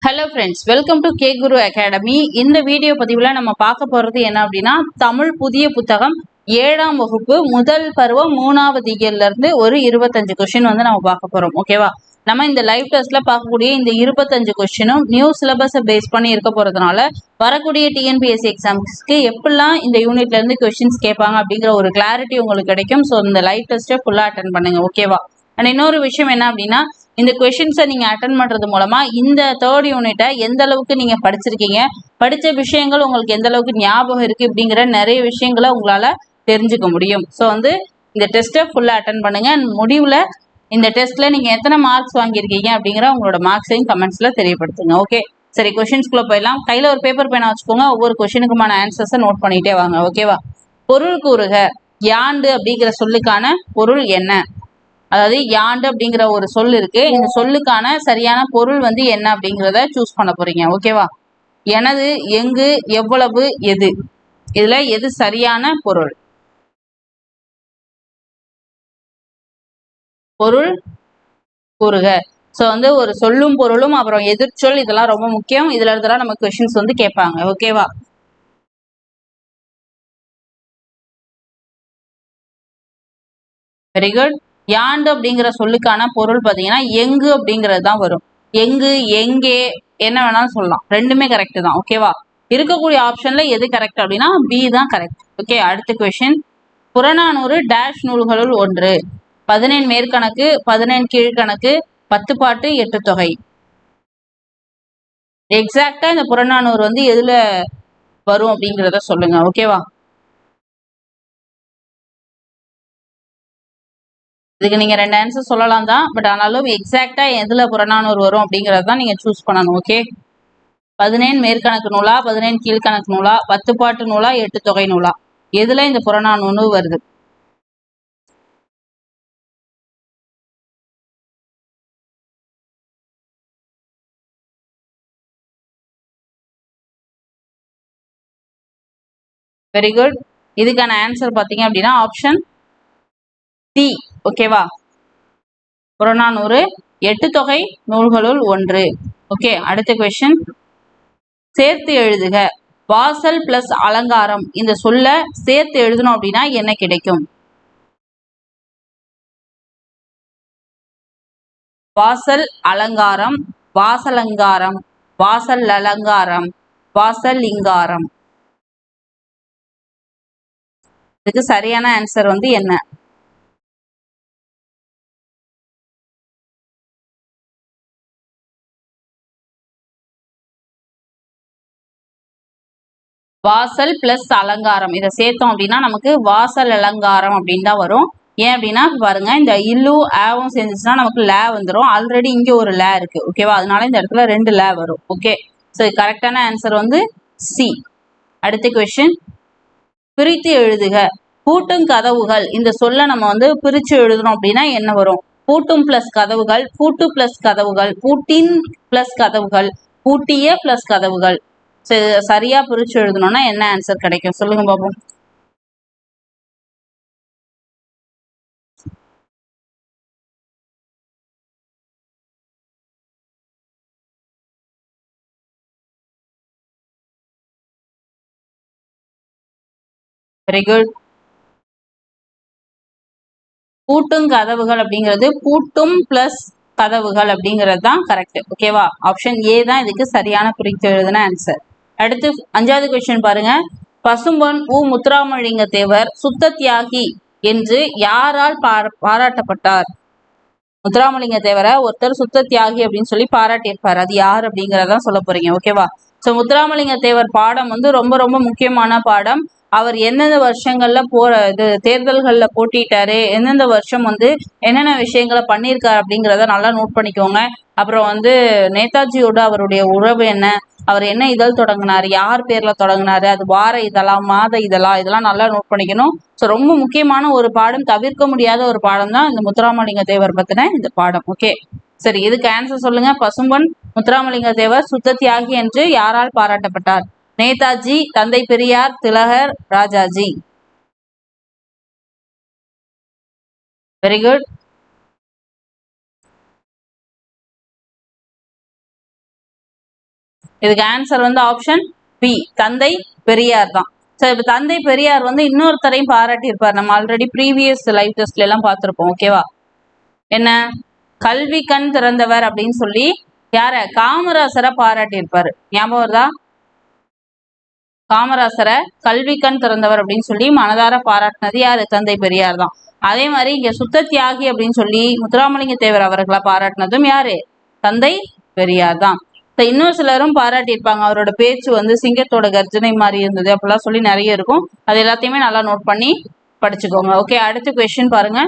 Hello friends, welcome to K Guru academy. இந்த video பதிவில் நம்ம பார்க்க போகிறது என்ன அப்படின்னா, தமிழ் புதிய புத்தகம் 7ஆம் வகுப்பு முதல் பருவம் 3வது இயல்லேருந்து ஒரு 25 கொஸ்டின் வந்து நம்ம பார்க்க போகிறோம். ஓகேவா? நம்ம இந்த லைவ் டெஸ்ட்டில் பார்க்கக்கூடிய இந்த 25 கொஸ்டினும் நியூ சிலபஸை பேஸ் பண்ணி இருக்க போகிறதுனால வரக்கூடிய டிஎன்பிஎஸ்சி எக்ஸாம்ஸ்க்கு எப்படிலாம் இந்த யூனிட்லேருந்து கொஸ்டின்ஸ் கேட்பாங்க அப்படிங்கிற ஒரு கிளாரிட்டி உங்களுக்கு கிடைக்கும். ஸோ இந்த லைவ் டெஸ்ட்டை ஃபுல்லாக அட்டன் பண்ணுங்கள். ஓகேவா? அண்ட் இன்னொரு விஷயம் என்ன அப்படின்னா, இந்த கொஸ்டின்ஸை நீங்க அட்டன் பண்றது மூலமா இந்த தேர்ட் யூனிட்டை எந்த அளவுக்கு நீங்க படிச்சிருக்கீங்க, படிச்ச விஷயங்கள் உங்களுக்கு எந்த அளவுக்கு ஞாபகம் இருக்கு அப்படிங்கிற நிறைய விஷயங்களை உங்களால தெரிஞ்சுக்க முடியும். ஸோ வந்து இந்த டெஸ்ட்டை ஃபுல்லா அட்டன் பண்ணுங்க. முடிவுல இந்த டெஸ்ட்ல நீங்க எத்தனை மார்க்ஸ் வாங்கியிருக்கீங்க அப்படிங்கிற உங்களோட மார்க்ஸையும் கமெண்ட்ஸ்ல தெரியப்படுத்துங்க. ஓகே, சரி, கொஸ்டின்ஸ்குள்ள போயிடலாம். கையில ஒரு பேப்பர் பேனா வச்சுக்கோங்க. ஒவ்வொரு கொஸ்டினுக்குமான ஆன்சர்ஸை நோட் பண்ணிட்டே வாங்க. ஓகேவா? பொருள் கூறுக. யாண்டு அப்படிங்கிற சொல்லுக்கான பொருள் என்ன? அதாவது யாண்டு அப்படிங்கிற ஒரு சொல் இருக்கு. இந்த சொல்லுக்கான சரியான பொருள் வந்து என்ன அப்படிங்கிறத சூஸ் பண்ண போறீங்க. ஓகேவா? எனது, எங்கு, எவ்வளவு, எது, இதுல எது சரியான பொருள்? பொருள் கூறுக. ஸோ வந்து ஒரு சொல்லும் பொருளும் அப்புறம் எதிர்ச்சொல் இதெல்லாம் ரொம்ப முக்கியம். இதுல இருந்தெல்லாம் நம்ம கொஸ்டின்ஸ் வந்து கேட்பாங்க. ஓகேவா? Very good. யாண்டு அப்படிங்கிற சொல்லுக்கான பொருள் பார்த்தீங்கன்னா எங்கு அப்படிங்கிறது தான் வரும். எங்கு, எங்கே, என்ன வேணாலும் சொல்லலாம். ரெண்டுமே கரெக்ட் தான். ஓகேவா? இருக்கக்கூடிய ஆப்ஷன்ல எது கரெக்ட் அப்படின்னா பி தான் கரெக்ட். ஓகே, அடுத்த கொஸ்டின். புறநானூறு டேஷ் நூல்களுள் ஒன்று. 17 மேற்கணக்கு, 17 கீழ்கணக்கு, 10 பாட்டு, 8 தொகை. எக்ஸாக்டா இந்த புறநானூறு வந்து எதுல வரும் அப்படிங்கிறத சொல்லுங்க. ஓகேவா? இதுக்கு நீங்க 2 ஆன்சர் சொல்லலாம் தான். பட் ஆனாலும் எக்ஸாக்டா எதுல புறநானூறு வரும் அப்படிங்கறது தான் நீங்க சூஸ் பண்ணணும். ஓகே, 17 மேற்கணக்கு நூலா, 17 கீழ்கணக்கு நூலா, 10 பாட்டு நூலா, 8 தொகை நூலா, எதுல இந்த புறநானூறு வருது? Very good. இதுக்கான ஆன்சர் பாத்தீங்க அப்படின்னா ஆப்ஷன் சி. ஓகேவா? புறநானூறு 8 தொகை நூல்களுள் ஒன்று. ஓகே, அடுத்த கொஸ்டின். சேர்த்து எழுதுக. வாசல் பிளஸ் அலங்காரம் இந்த சொல்ல சேர்த்து எழுதணும் அப்படின்னா என்ன கிடைக்கும்? வாசல் அலங்காரம், வாசலங்காரம், வாசல் அலங்காரம், வாசல் லிங்காரம். இதுக்கு சரியான ஆன்சர் வந்து என்ன? வாசல் பிளஸ் அலங்காரம் இதை சேர்த்தோம் அப்படின்னா நமக்கு வாசல் அலங்காரம் அப்படின்னு தான் வரும். ஏன் அப்படின்னா பாருங்க, இந்த இல்லு ஆவும் சேர்ந்துச்சுன்னா நமக்கு லே வந்துடும். ஆல்ரெடி இங்க ஒரு லே இருக்கு. ஓகேவா? அதனால இந்த இடத்துல 2 லே வரும். ஓகே, ஸோ கரெக்டான ஆன்சர் வந்து சி. அடுத்த கொஸ்டின். பிரித்து எழுதுக. பூட்டும் கதவுகள் இந்த சொல்ல நம்ம வந்து பிரிச்சு எழுதணும் அப்படின்னா என்ன வரும்? பூட்டும் பிளஸ் கதவுகள், பூட்டு பிளஸ் கதவுகள், பூட்டின் பிளஸ் கதவுகள், பூட்டிய பிளஸ் கதவுகள். சரியா பிரிச்சு எழுதணும்னா என்ன ஆன்சர் கிடைக்கும்? சொல்லுங்க பாப்போம். Very good. பூட்டும் கதவுகள் அப்படிங்கிறது பூட்டும் பிளஸ் கதவுகள் அப்படிங்கிறது தான் கரெக்ட். ஓகேவா? ஆப்ஷன் ஏ தான் இதுக்கு சரியான பிரித்து எழுதின ஆன்சர். அடுத்து 5வது கொஸ்டின் பாருங்க. பசும்பொன் உ முத்துராமலிங்க தேவர் சுத்த தியாகி என்று யாரால் பாராட்டப்பட்டார்? முத்துராமலிங்க தேவரை ஒருத்தர் சுத்த தியாகி அப்படின்னு சொல்லி பாராட்டியிருப்பார். அது யார் அப்படிங்கறதான் சொல்ல போறீங்க. ஓகேவா? ஸோ முத்துராமலிங்க தேவர் பாடம் வந்து ரொம்ப ரொம்ப முக்கியமான பாடம். அவர் எந்தெந்த வருஷங்கள்ல தேர்தல்கள்ல போட்டிட்டாரு, எந்தெந்த வருஷம் வந்து என்னென்ன விஷயங்களை பண்ணியிருக்காரு அப்படிங்கிறத நல்லா நோட் பண்ணிக்கோங்க. அப்புறம் வந்து நேதாஜியோட அவருடைய உறவு என்ன, அவர் என்ன இதழ் தொடங்கினாரு, யார் பேர்ல தொடங்கினாரு, அது வார இதழா மாத இதழா, இதெல்லாம் நல்லா நோட் பண்ணிக்கணும். ஸோ ரொம்ப முக்கியமான ஒரு பாடம், தவிர்க்க முடியாத ஒரு பாடம் தான் இந்த முத்துராமலிங்க தேவர் பத்தின இந்த பாடம். ஓகே, சரி, இதுக்கு ஆன்சர் சொல்லுங்க. பசும்பொன் முத்துராமலிங்க தேவர் சுத்த தியாகி என்று யாரால் பாராட்டப்பட்டார்? நேதாஜி, தந்தை பெரியார், திலகர், ராஜாஜி. Very good. இதுக்கு ஆன்சர் வந்து ஆப்ஷன் பி, தந்தை பெரியார் தான். சரி, இப்ப தந்தை பெரியார் வந்து இன்னொருத்தரையும் பாராட்டி இருப்பார். நம்ம ஆல்ரெடி ப்ரீவியஸ் லைவ் டெஸ்ட்ல எல்லாம் பார்த்திருப்போம். ஓகேவா? என்ன கல்வி கண் திறந்தவர் அப்படின்னு சொல்லி யார காமராசரை பாராட்டி இருப்பாரு. ஞாபகம் வருதா? காமராசரை கல்வி கண் திறந்தவர் அப்படின்னு சொல்லி மனதார பாராட்டினது யாரு? தந்தை பெரியார் தான். அதே மாதிரி இங்க சுத்த தியாகி அப்படின்னு சொல்லி முத்துராமலிங்க தேவர் அவர்களை பாராட்டினதும் யாரு? தந்தை பெரியார் தான். இன்னும் சிலரும் பாராட்டி இருப்பாங்க. அவரோட பேச்சு வந்து சிங்கத்தோட கர்ஜனை மாதிரி இருந்தது அப்படிலாம் சொல்லி நிறைய இருக்கும். அது எல்லாத்தையுமே நல்லா நோட் பண்ணி படிச்சுக்கோங்க. ஓகே, அடுத்த கொஸ்டின் பாருங்க.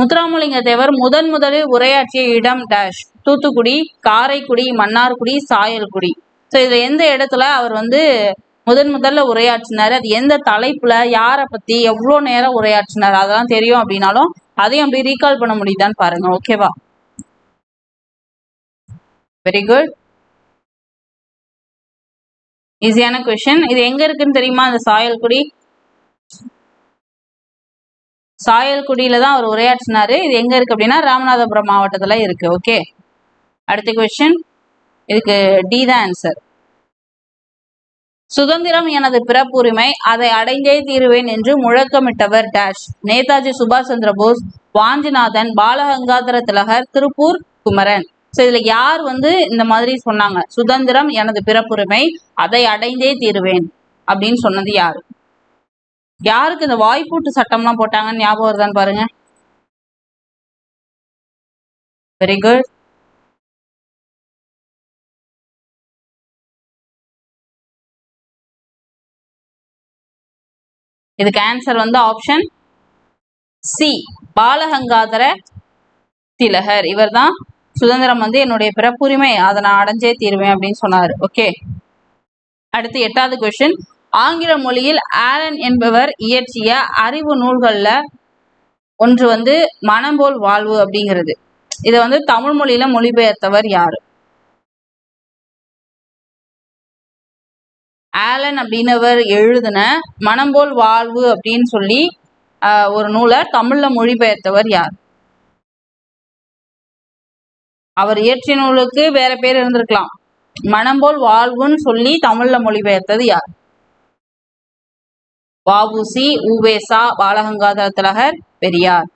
முத்துராமலிங்க தேவர் முதலில் உரையாற்றிய இடம் டேஷ். தூத்துக்குடி, காரைக்குடி, மன்னார்குடி, சாயல்குடி. ஸோ இதுல எந்த இடத்துல அவர் வந்து முதல்ல உரையாற்றினாரு, அது எந்த தலைப்புல, யாரை பத்தி, எவ்வளவு நேரம் உரையாற்றினார், அதெல்லாம் தெரியும் அப்படின்னாலும் அதையும் அப்படி ரீகால் பண்ண முடியுதான்னு பாருங்க. ஓகேவா? Very good. ஈஸியான கொஸ்டின். இது எங்க இருக்குன்னு தெரியுமா? இந்த சாயல்குடி. சாயல்குடியில தான் அவர் உரையாற்றினாரு. இது எங்க இருக்கு அப்படின்னா ராமநாதபுரம் மாவட்டத்துல இருக்கு. ஓகே, அடுத்த கொஸ்டின். இதுக்கு டி தான் ஆன்சர். சுதந்திரம் எனது பிறப்புரிமை, அதை அடைந்தே தீருவேன் என்று முழக்கமிட்டவர் டேஷ். நேதாஜி சுபாஷ் சந்திர போஸ், வாஞ்சிநாதன், பாலகங்காதர திலகர், திருப்பூர் குமரன். ஸோ இதுல யார் வந்து இந்த மாதிரி சொன்னாங்க? சுதந்திரம் எனது பிறப்புரிமை, அதை அடைந்தே தீருவேன் அப்படின்னு சொன்னது யாரு? யாருக்கு இந்த வாய்ப்பூட்டு சட்டம்லாம் போட்டாங்கன்னு ஞாபகம் வருதான்னு பாருங்க. Very good. இதுக்கு ஆன்சர் வந்து ஆப்ஷன் சி, பாலகங்காதர திலகர். இவர் தான் சுதந்திரம் வந்து என்னுடைய பிறப்புரிமை, அதை நான் அடைஞ்சே தீருவேன் அப்படின்னு சொன்னாரு. ஓகே, அடுத்து 8வது கொஸ்டின். ஆங்கில மொழியில் ஆலன் என்பவர் இயற்றிய அறிவு நூல்கள்ல ஒன்று வந்து மனம் போல் வாழ்வு அப்படிங்கிறது. இதை வந்து தமிழ் மொழியில மொழிபெயர்த்தவர் யாரு? ஆலன் அப்படின்னவர் எழுதின மனம் போல் வாழ்வு அப்படின்னு சொல்லி ஒரு நூலை தமிழ்ல மொழிபெயர்த்தவர் யார்? அவர் இயற்றிய நூலுக்கு வேற பேர் இருந்திருக்கலாம். மனம் போல் வாழ்வுன்னு சொல்லி தமிழ்ல மொழிபெயர்த்தது யார்? வ.உ.சி., உ.வே.சா., பாலகங்காதர திலகர், பெரியார்.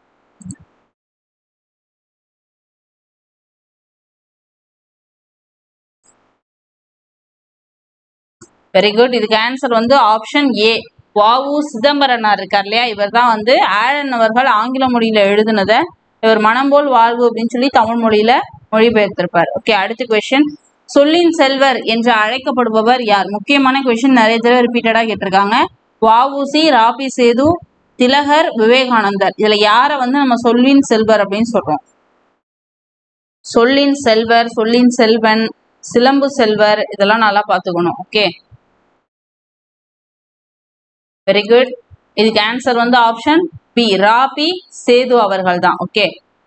Very good. இதுக்கு ஆன்சர் வந்து ஆப்ஷன் ஏ, வ.உ. சிதம்பரனார் இருக்கார் இல்லையா, இவர் தான் வந்து ஆலன் அவர்கள் ஆங்கில மொழியில எழுதுனதை இவர் மனம் போல் வாழ்வு அப்படின்னு சொல்லி தமிழ் மொழியில மொழிபெயர்த்திருப்பார். ஓகே, அடுத்த கொஸ்டின். சொல்லின் செல்வர் என்று அழைக்கப்படுபவர் யார்? முக்கியமான கொஸ்டின், நிறைய தடவை ரிப்பீட்டடா கேட்டிருக்காங்க. வ.உ.சி., ராபி சேது, திலகர், விவேகானந்தர். இதுல யாரை வந்து நம்ம சொல்லின் செல்வர் அப்படின்னு சொல்றோம்? சொல்லின் செல்வர், சொல்லின் செல்வன், சிலம்பு செல்வர், இதெல்லாம் நல்லா பார்த்துக்கணும். Okay, very good. இதுக்கு ஆன்சர் வந்து ஆப்ஷன் பி, ராபி சேது அவர்கள் தான். ஓகே,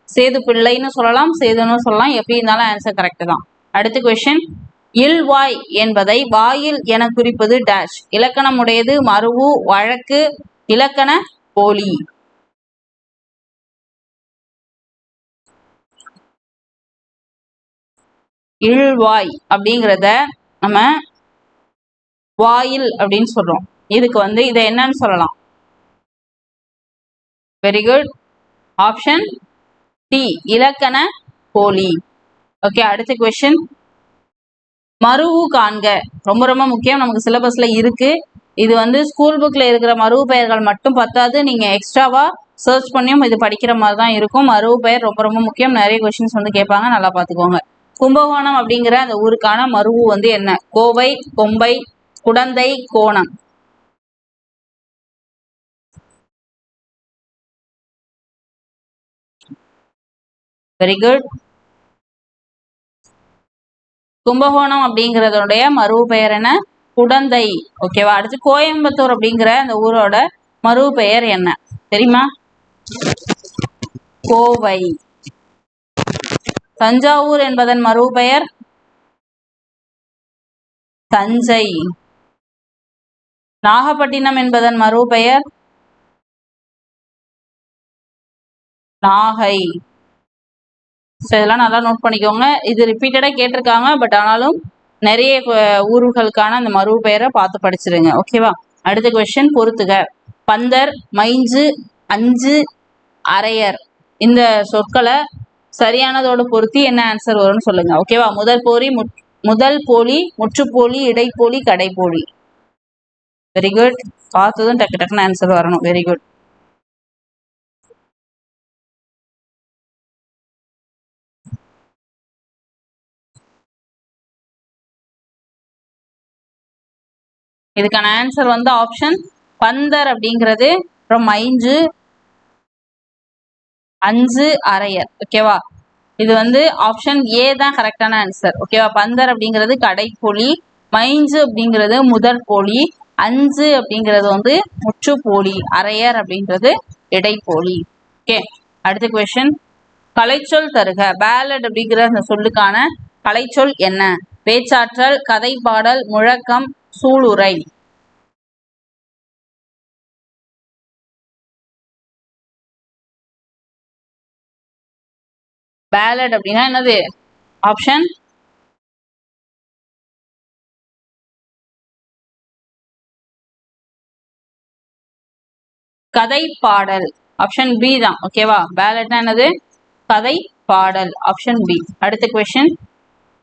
சேது பிள்ளைன்னு சொல்லலாம், சேதுன்னு சொல்லலாம், எப்படி இருந்தாலும் ஆன்சர் கரெக்ட் தான். அடுத்த கொஸ்டின். இல்வாய் என்பதை வாயில் என குறிப்பது டேஷ். இலக்கணம் உடையது, மருவு, வழக்கு, இலக்கண போலி. இல்வாய் அப்படிங்கிறத நம்ம வாயில் அப்படின்னு சொல்றோம். இதுக்கு வந்து இதை என்னன்னு சொல்லலாம்? Very good. ஆப்ஷன் டி, இலக்கண போலி. ஓகே, அடுத்த கொஸ்டின். மருவு காண்க. ரொம்ப ரொம்ப முக்கியம், நமக்கு சிலபஸ்ல இருக்கு. இது வந்து ஸ்கூல் புக்ல இருக்கிற மருவு பெயர்கள் மட்டும் பத்தாது, நீங்க எக்ஸ்ட்ராவா சர்ச் பண்ணியும் இது படிக்கிற மாதிரி தான் இருக்கும். மருவு பெயர் ரொம்ப ரொம்ப முக்கியம். நிறைய கொஸ்டின்ஸ் வந்து கேட்பாங்க, நல்லா பார்த்துக்கோங்க. கும்பகோணம் அப்படிங்கிற அந்த ஊருக்கான மருவு வந்து என்ன? கோவை, கொம்பை, குடந்தை, கோணம். Very good. கும்பகோணம் அப்படிங்கறதுடைய மருவு பெயர் என்ன? குடந்தை. ஓகேவா? அடுத்து கோயம்புத்தூர் அப்படிங்கிற அந்த ஊரோட மருவு பெயர் என்ன தெரியுமா? கோவை. தஞ்சாவூர் என்பதன் மருவு பெயர் தஞ்சை. நாகப்பட்டினம் என்பதன் மருவு பெயர் நாகை. இதெல்லாம் நல்லா நோட் பண்ணிக்கோங்க. இது ரிப்பீட்டடா கேட்டிருக்காங்க, பட் ஆனாலும் நிறைய ஊர்களுக்கான அந்த மறு பெயரை பார்த்து படிச்சிருங்க. ஓகேவா? அடுத்த கொஸ்டின் பொறுத்துக. பந்தர், மைஞ்சு, அஞ்சு, அரையர் இந்த சொற்களை சரியானதோட பொருத்தி என்ன ஆன்சர் வரும்னு சொல்லுங்க. ஓகேவா? முதல் போலி, முற்றுப்போலி, இடைப்போலி, கடைப்போலி. Very good. பார்த்ததும் டக்கு டக்குன்னு ஆன்சர் வரணும். Very good. இதுக்கான ஆன்சர் வந்து ஆப்ஷன் பந்தர் அப்படிங்கிறது, அப்புறம் மைஞ்சு, அஞ்சு, அரையர். ஓகேவா? இது வந்து ஆப்ஷன் ஏ தான் கரெக்டான ஆன்சர். ஓகேவா? பந்தர் அப்படிங்கிறது கடைப்போலி, மைஞ்சு அப்படிங்கிறது முதல் போலி, அஞ்சு அப்படிங்கிறது வந்து முற்றுப்போலி, அரையர் அப்படின்றது இடைப்போலி. ஓகே, அடுத்த கொஸ்டின். கலைச்சொல் தருக. பேலட் அப்படிங்கிற அந்த சொல்லுக்கான கலைச்சொல் என்ன? பேச்சாற்றல், கதை பாடல், முழக்கம், சூளுரை. பேலட் அப்படின்னா என்னது? ஆப்ஷன் கதை பாடல். ஆப்ஷன் பி தான். ஓகேவா? பேலட்னா என்னது? கதை பாடல். Option B. அடுத்த கொஸ்டின்.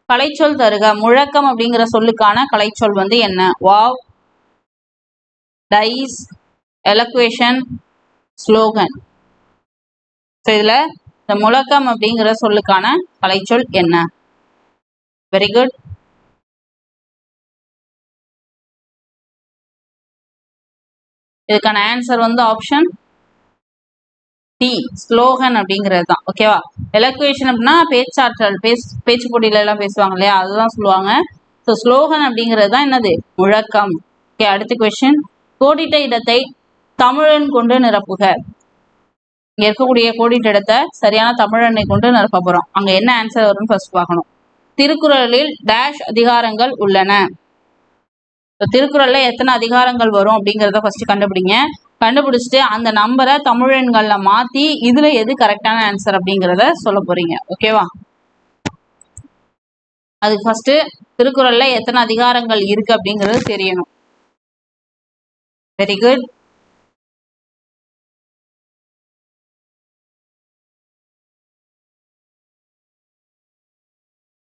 கலைச்சொல் தருக. முழக்கம் அப்படிங்கிற சொல்லுக்கான கலைச்சொல் வந்து என்ன? Vow, dais, elocution, slogan. இதுல இந்த முழக்கம் அப்படிங்கிற சொல்லுக்கான கலைச்சொல் என்ன? Very good. இதுக்கான ஆன்சர் வந்து ஆப்ஷன் டி, ஸ்லோகன் அப்படிங்கிறது தான். ஓகேவா? எலக்வேஷன் அப்படின்னா பேச்சாற்றல், பேச்சு போட்டியில எல்லாம் பேசுவாங்க இல்லையா, அதுதான் சொல்லுவாங்க. ஸோ ஸ்லோகன் அப்படிங்கிறது தான் என்னது? முழக்கம். ஓகே, அடுத்த கொஸ்டின். கோடிட்ட இடத்தை தமிழன் கொண்டு நிரப்புக. இங்க இருக்கக்கூடிய கோடிட்ட இடத்தை சரியான தமிழனை கொண்டு நிரப்ப போறோம். அங்க என்ன ஆன்சர் வரும்னு ஃபர்ஸ்ட் பார்க்கணும். திருக்குறளில் டேஷ் அதிகாரங்கள் உள்ளன. திருக்குறள்ல எத்தனை அதிகாரங்கள் வரும் அப்படிங்கிறத ஃபர்ஸ்ட் கண்டுபிடிங்க. கண்டுபிடிச்சிட்டு அந்த நம்பரை தமிழெண்கள்ல மாத்தி இதுல எது கரெக்டான ஆன்சர் அப்படிங்கிறத சொல்ல போறீங்க. ஓகேவா? அதுக்கு ஃபர்ஸ்ட் திருக்குறள்ல எத்தனை அதிகாரங்கள் இருக்கு அப்படிங்கிறது தெரியணும். Very good.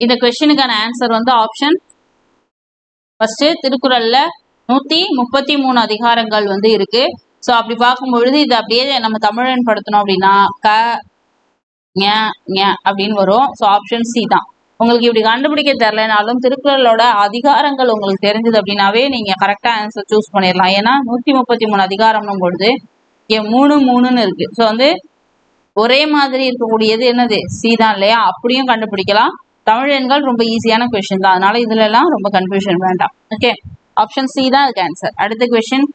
இந்த கொஸ்டினுக்கான ஆன்சர் வந்து ஆப்ஷன் ஃபர்ஸ்ட். திருக்குறள்ல 133 அதிகாரங்கள் வந்து இருக்கு. ஸோ அப்படி பார்க்கும் பொழுது இது அப்படியே நம்ம தமிழன் படுத்தணும் அப்படின்னா க அப்படின்னு வரும். ஸோ ஆப்ஷன் சி தான். உங்களுக்கு இப்படி கண்டுபிடிக்க தெரியலனாலும் திருக்குறளோட அதிகாரங்கள் உங்களுக்கு தெரிஞ்சது அப்படின்னாவே நீங்க கரெக்டா ஆன்சர் சூஸ் பண்ணிடலாம். ஏன்னா 133 அதிகாரம்னும் பொழுது மூணு மூணுன்னு இருக்கு. ஸோ வந்து ஒரே மாதிரி இருக்கக்கூடியது என்னது? சி தான் இல்லையா? அப்படியும் கண்டுபிடிக்கலாம். தமிழ் எண்கள் ரொம்ப ஈஸியான கொஸ்டின் தான், அதனால இதுல எல்லாம் ரொம்ப கன்ஃபியூஷன் வேண்டாம். ஓகே, ஆப்ஷன் சி தான் அதுக்கு ஆன்சர். அடுத்த கொஸ்டின்.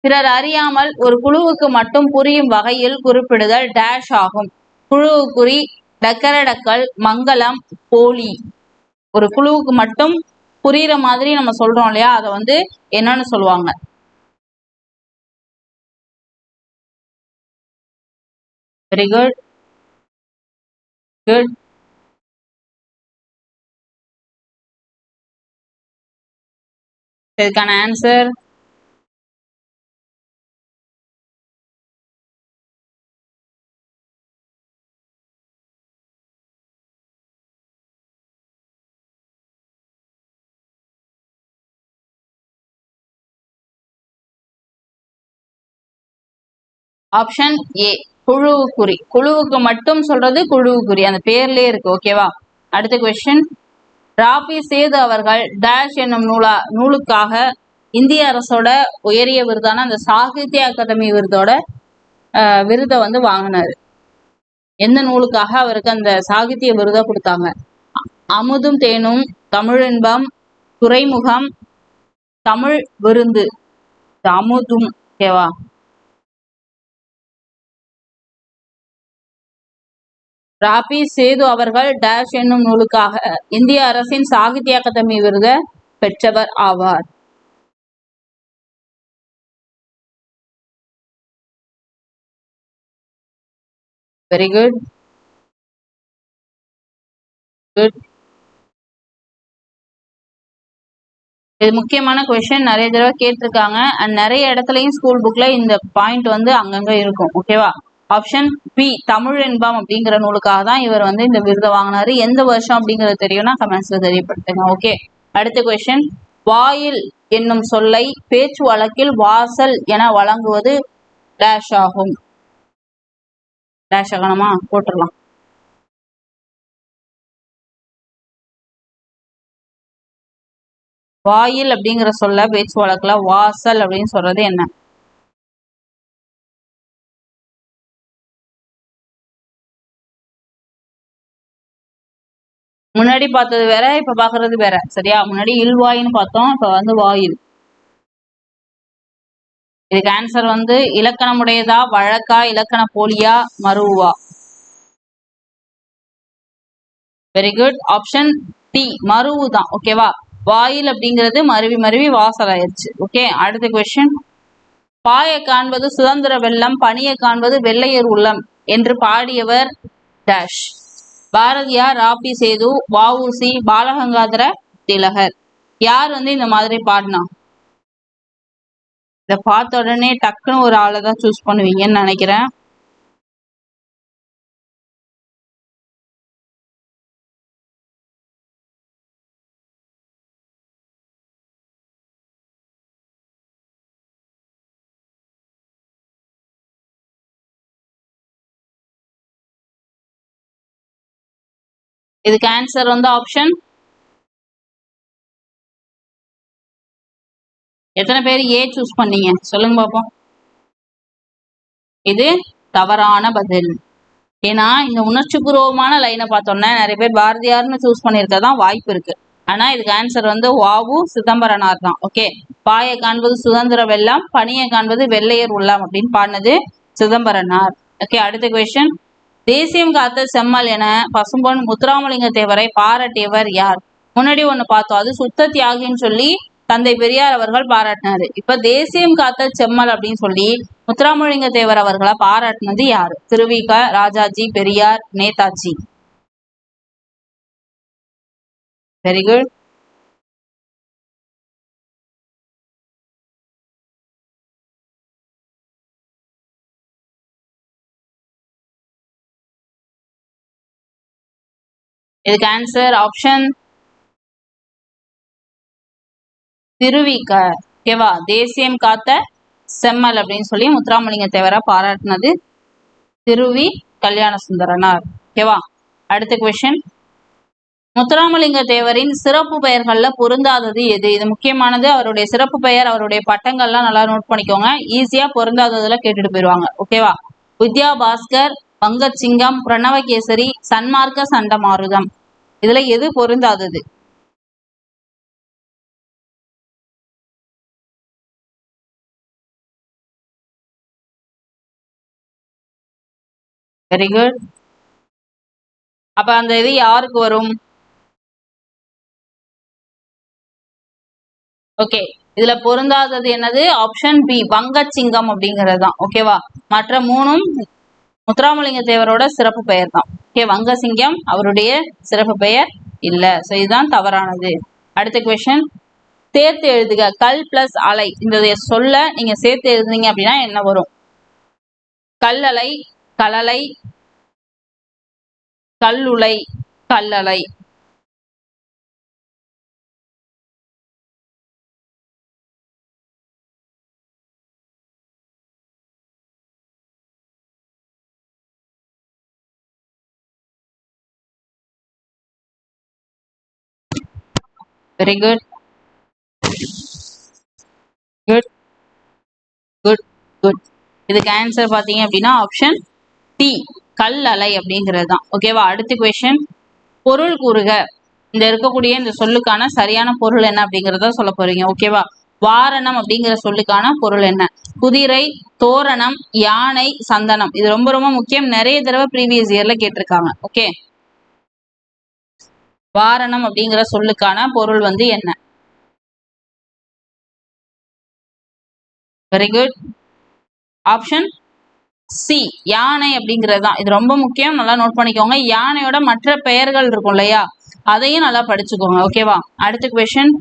பிறர் அறியாமல் ஒரு குழுவுக்கு மட்டும் புரியும் வகையில் குறிப்பிடுதல் டேஷ் ஆகும். குழுவு குறி, டக்கரடக்கல், மங்களம், போலி. ஒரு குழுவுக்கு மட்டும் புரியுற மாதிரி நம்ம சொல்றோம் இல்லையா, அதை வந்து என்னன்னு சொல்லுவாங்க? Very good. குட். இதுக்கான ஆன்சர் ஆப்ஷன் ஏ, குழுவு குறி. குழுவுக்கு மட்டும் சொல்றது குழுவு குறி, அந்த பேர்லயே இருக்கு. ஓகேவா? அடுத்த கொஸ்டின். ராபி சேது அவர்கள் டேஷ் என்னும் நூலுக்காக இந்திய அரசோட உயரிய விருதான அந்த சாகித்ய அகாதமி விருதோட விருதை வந்து வாங்கினாரு. எந்த நூலுக்காக அவருக்கு அந்த சாகித்ய விருதை கொடுத்தாங்க? அமுதும் தேனும், தமிழின்பம், துறைமுகம், தமிழ் விருந்து. அமுதும். ஓகேவா? ராபி சேது அவர்கள் டேஷ் என்னும் நூலுக்காக இந்திய அரசின் சாகித்ய அகாதமி விருதை பெற்றவர் ஆவார். Very good. குட். இது முக்கியமான கொஸ்டின், நிறைய தடவை கேட்டிருக்காங்க அண்ட் நிறைய இடத்துலயும் ஸ்கூல் புக்ல இந்த பாயிண்ட் வந்து அங்கங்க இருக்கும். ஓகேவா? ஆப்ஷன் பி தமிழ் இன்பம் அப்படிங்கிற நூலுக்காக தான் இவர் வந்து இந்த விருதை வாங்கினாரு. எந்த வருஷம் அப்படிங்கிறது தெரியும்னா கமெண்ட்ஸ்ல தெரியப்படுத்துங்க. ஓகே, அடுத்த கொஸ்டின், வாயில் என்னும் சொல்லை பேச்சு வழக்கில் வாசல் என வழங்குவது டேஷ் ஆகும். டேஷ் ஆகணுமா? போட்டுடலாம். வாயில் அப்படிங்கிற சொல்ல பேச்சு வழக்குல வாசல் அப்படின்னு சொல்றது என்ன? முன்னாடி பார்த்தது வேற, இப்ப பாக்குறது வேற. சரியா? முன்னாடி இல்வாயின்னு பார்த்தோம், இப்ப வந்து வாயில். இதுக்கு ஆன்சர் வந்து இலக்கணமுடையதா, வழக்கா, இலக்கண போலியா, மருவா? Very good. ஆப்ஷன் டி மருவு தான். ஓகேவா? வாயில் அப்படிங்கிறது மருவி மருவி வாசல் ஆயிடுச்சு. ஓகே, அடுத்த கொஸ்டின், பாய காண்பது சுதந்திர வெள்ளம், பணிய காண்பது வெள்ளையர் உள்ளம் என்று பாடியவர் டேஷ். பாரதியார், ராபி சேது, வஉசி, பாலகங்காதர திலகர். யார் வந்து இந்த மாதிரி பாடினா? இத பார்த்த உடனே டக்குன்னு ஒரு ஆளை தான் சூஸ் பண்ணுவீங்கன்னு நினைக்கிறேன். இதுக்கு ஆன்சர் வந்து ஆப்ஷன், எத்தனை பேர் ஏ சூஸ் பண்ணீங்க சொல்லுங்க பாப்போம். இது தவறான பதில். ஏன்னா இந்த உணர்ச்சிபூர்வமான லைனை பார்த்தோம்னா நிறைய பேர் பாரதியார்னு சூஸ் பண்ணியிருக்கதான் வாய்ப்பு இருக்கு. ஆனா இதுக்கு ஆன்சர் வந்து வாவு சிதம்பரனார் தான். ஓகே, பாய காண்பது சுதந்திர வெள்ளம், பணியை காண்பது வெள்ளையர் உள்ளம் அப்படின்னு பாடினது சிதம்பரனார். ஓகே, அடுத்த கொஸ்டின், தேசியம் காத்த செம்மல் என பசும்பொன் முத்துராமலிங்க தேவரை பாராட்டியவர் யார்? முன்னாடி ஒண்ணு பார்த்தோம், அது சுத்த தியாகின்னு சொல்லி தந்தை பெரியார் அவர்கள் பாராட்டினாரு. இப்ப தேசியம் காத்த செம்மல் அப்படின்னு சொல்லி முத்துராமலிங்க தேவர் அவர்களை பாராட்டினது யாரு? திருவிக, ராஜாஜி, பெரியார், நேதாஜி? Very good. இதுக்கு ஆன்சர் ஆப்ஷன் திருவிக. ஓகேவா? தேசியம் காத்த செம்மல் அப்படின்னு சொல்லி முத்துராமலிங்க தேவரை பாராட்டினது திருவி கல்யாண சுந்தரனார். ஓகேவா? அடுத்த கொஸ்டின், முத்துராமலிங்க தேவரின் சிறப்பு பெயர்கள்ல பொருந்தாதது எது? இது முக்கியமானது. அவருடைய சிறப்பு பெயர், அவருடைய பட்டங்கள்லாம் நல்லா நோட் பண்ணிக்கோங்க. ஈஸியா பொருந்தாததுல கேட்டுட்டு போயிருவாங்க. ஓகேவா? வித்யா பாஸ்கர், வங்கச்சிங்கம், பிரணவகேசரி, சன்மார்க்க சண்டமாருதம். இதுல எது பொருந்தாதது? Very good. அப்ப அந்த இது யாருக்கு வரும்? ஓகே, இதுல பொருந்தாதது என்னது? ஆப்ஷன் பி வங்கச்சிங்கம் அப்படிங்கிறது தான். ஓகேவா? மற்ற மூணும் முத்துராமலிங்க தேவரோட சிறப்பு பெயர் தான். ஓகே, வங்கசிங்கம் அவருடைய சிறப்பு பெயர் இல்ல. சோ இதுதான் தவறானது. அடுத்த கொஸ்டின், சேர்த்து எழுதுக. கல் பிளஸ் அலை இந்த சொல்ல நீங்க சேர்த்து எழுதுனீங்க அப்படின்னா என்ன வரும்? கல்லலை, கலலை, கல்லுலை, கல்லலை. Very good, good, good, good. இதுக்கு ஆன்சர் பாத்தீங்க அப்படின்னா ஆப்ஷன் டி கல் அலை அப்படிங்கிறது தான். ஓகேவா? அடுத்த கொஸ்டின், பொருள் கூறுக. இந்த இருக்கக்கூடிய இந்த சொல்லுக்கான சரியான பொருள் என்ன அப்படிங்கறத சொல்ல போறீங்க. ஓகேவா? வாரணம் அப்படிங்கிற சொல்லுக்கான பொருள் என்ன? குதிரை, தோரணம், யானை, சந்தனம். இது ரொம்ப ரொம்ப முக்கியம். நிறைய தடவை ப்ரீவியஸ் இயர்ல கேட்டிருக்காங்க. ஓகே, வாரணம் அப்படிங்கிற சொல்லுக்கான பொருள் வந்து என்ன? Very good. ஆப்ஷன் சி யானை அப்படிங்கிறது தான். இது ரொம்ப முக்கியம், நல்லா நோட் பண்ணிக்கோங்க. யானையோட மற்ற பெயர்கள் இருக்கும் இல்லையா, அதையும் நல்லா படிச்சுக்கோங்க. ஓகேவா? அடுத்த கொஸ்டின்,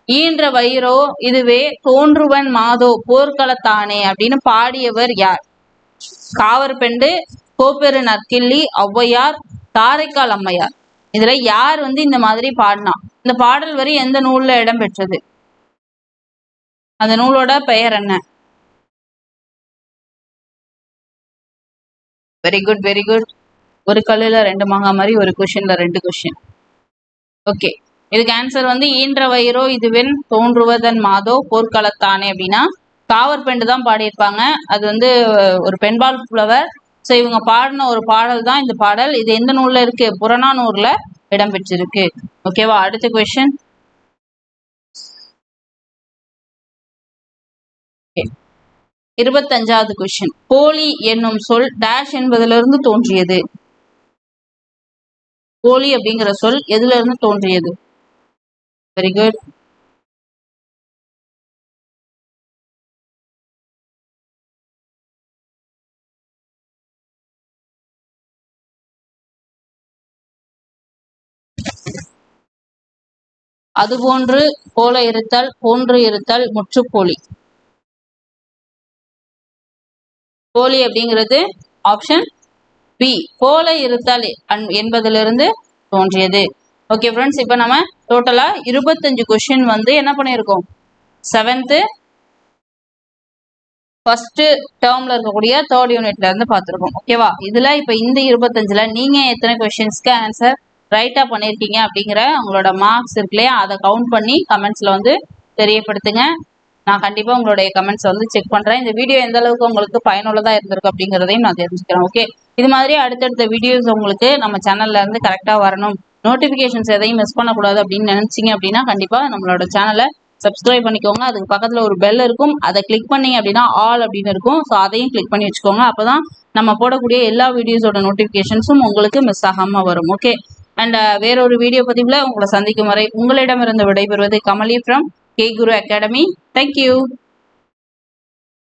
ஈன்ற வயிறோ இதுவே தோன்றுவன் மாதோ போர்க்களத்தானே அப்படின்னு பாடியவர் யார்? காவற்பெண்டு, கோப்பெரு நற்கிள்ளி, ஔவையார், காரைக்கால் அம்மையார். இதுல யார் இந்த மாதிரி பாடினா? இந்த பாடல் வரி எந்த நூல்ல இடம்பெற்றது? அந்த நூலோட பெயர் என்ன? Very good very good. ஒரு கல்லுல ரெண்டு மாங்கா மாதிரி ஒரு கொஸ்டின்ல ரெண்டு கொஸ்டின். ஓகே, இதுக்கு ஆன்சர் ஈன்ற வயிறோ இதுவென் தோன்றுவதன் மாதோ போர்க்களத்தானே அப்படின்னா காவற்பெண்டு தான் பாடியிருப்பாங்க. அது ஒரு பெண்பால் புலவர். ஸோ இவங்க பாடின ஒரு பாடல் தான் இந்த பாடல். இது எந்த நூல்ல இருக்கு? புறநானூறுல இடம்பெற்றிருக்கு. ஓகேவா? அடுத்த கொஸ்டின். 25வது கொஸ்டின். போலி என்னும் சொல் டேஷ் என்பதிலிருந்து தோன்றியது. போலி அப்படிங்கிற சொல் எதுல இருந்து தோன்றியது? Very good. அதுபோன்று போல இருத்தல், போன்று இருத்தல், முற்றுப்போலி. போலி அப்படிங்கிறது ஆப்ஷன் பி, போல இருத்தல் என்பதிலிருந்து தோன்றியது. ஓகே ஃப்ரெண்ட்ஸ், இப்போ நம்ம டோட்டலா 25 கொஸ்டின் என்ன பண்ணியிருக்கோம்? 7th ஃபர்ஸ்ட் டேர்ம்ல இருக்கக்கூடிய 3rd யூனிட்ல இருந்து பார்த்துருக்கோம். ஓகேவா? இதுல இப்போ இந்த 25ல நீங்க எத்தனை கொஸ்டின்ஸ்க்கு ஆன்சர் ரைட்டா பண்ணியிருக்கீங்க அப்படிங்கிற உங்களோட மார்க்ஸ் இருக்கு இல்லையா, அதை கவுண்ட் பண்ணி கமெண்ட்ஸ்ல தெரியப்படுத்துங்க. நான் கண்டிப்பா உங்களுடைய கமெண்ட்ஸ் செக் பண்றேன். இந்த வீடியோ எந்த அளவுக்கு உங்களுக்கு பயனுள்ளதா இருந்திருக்கு அப்படிங்கிறதையும் நான் தெரிஞ்சுக்கிறேன். ஓகே, இது மாதிரி அடுத்தடுத்த வீடியோஸ் உங்களுக்கு நம்ம சேனல்ல இருந்து கரெக்டா வரணும், நோட்டிபிகேஷன்ஸ் எதையும் மிஸ் பண்ணக்கூடாது அப்படின்னு நினைச்சீங்க அப்படின்னா கண்டிப்பா நம்மளோட சேனலை சப்ஸ்கிரைப் பண்ணிக்கோங்க. அதுக்கு பக்கத்துல ஒரு பெல் இருக்கும், அதை கிளிக் பண்ணீங்க அப்படின்னா ஆல் அப்படின்னு இருக்கும். ஸோ அதையும் கிளிக் பண்ணி வச்சுக்கோங்க. அப்பதான் நம்ம போடக்கூடிய எல்லா வீடியோஸோட நோட்டிபிகேஷன்ஸும் உங்களுக்கு மிஸ் ஆகாம வரும். ஓகே, அண்ட் வேறொரு வீடியோ பதிவுல உங்களை சந்திக்கும் வரை உங்களிடமிருந்து விடைபெறுவது Kamali from K Guru academy. Thank you.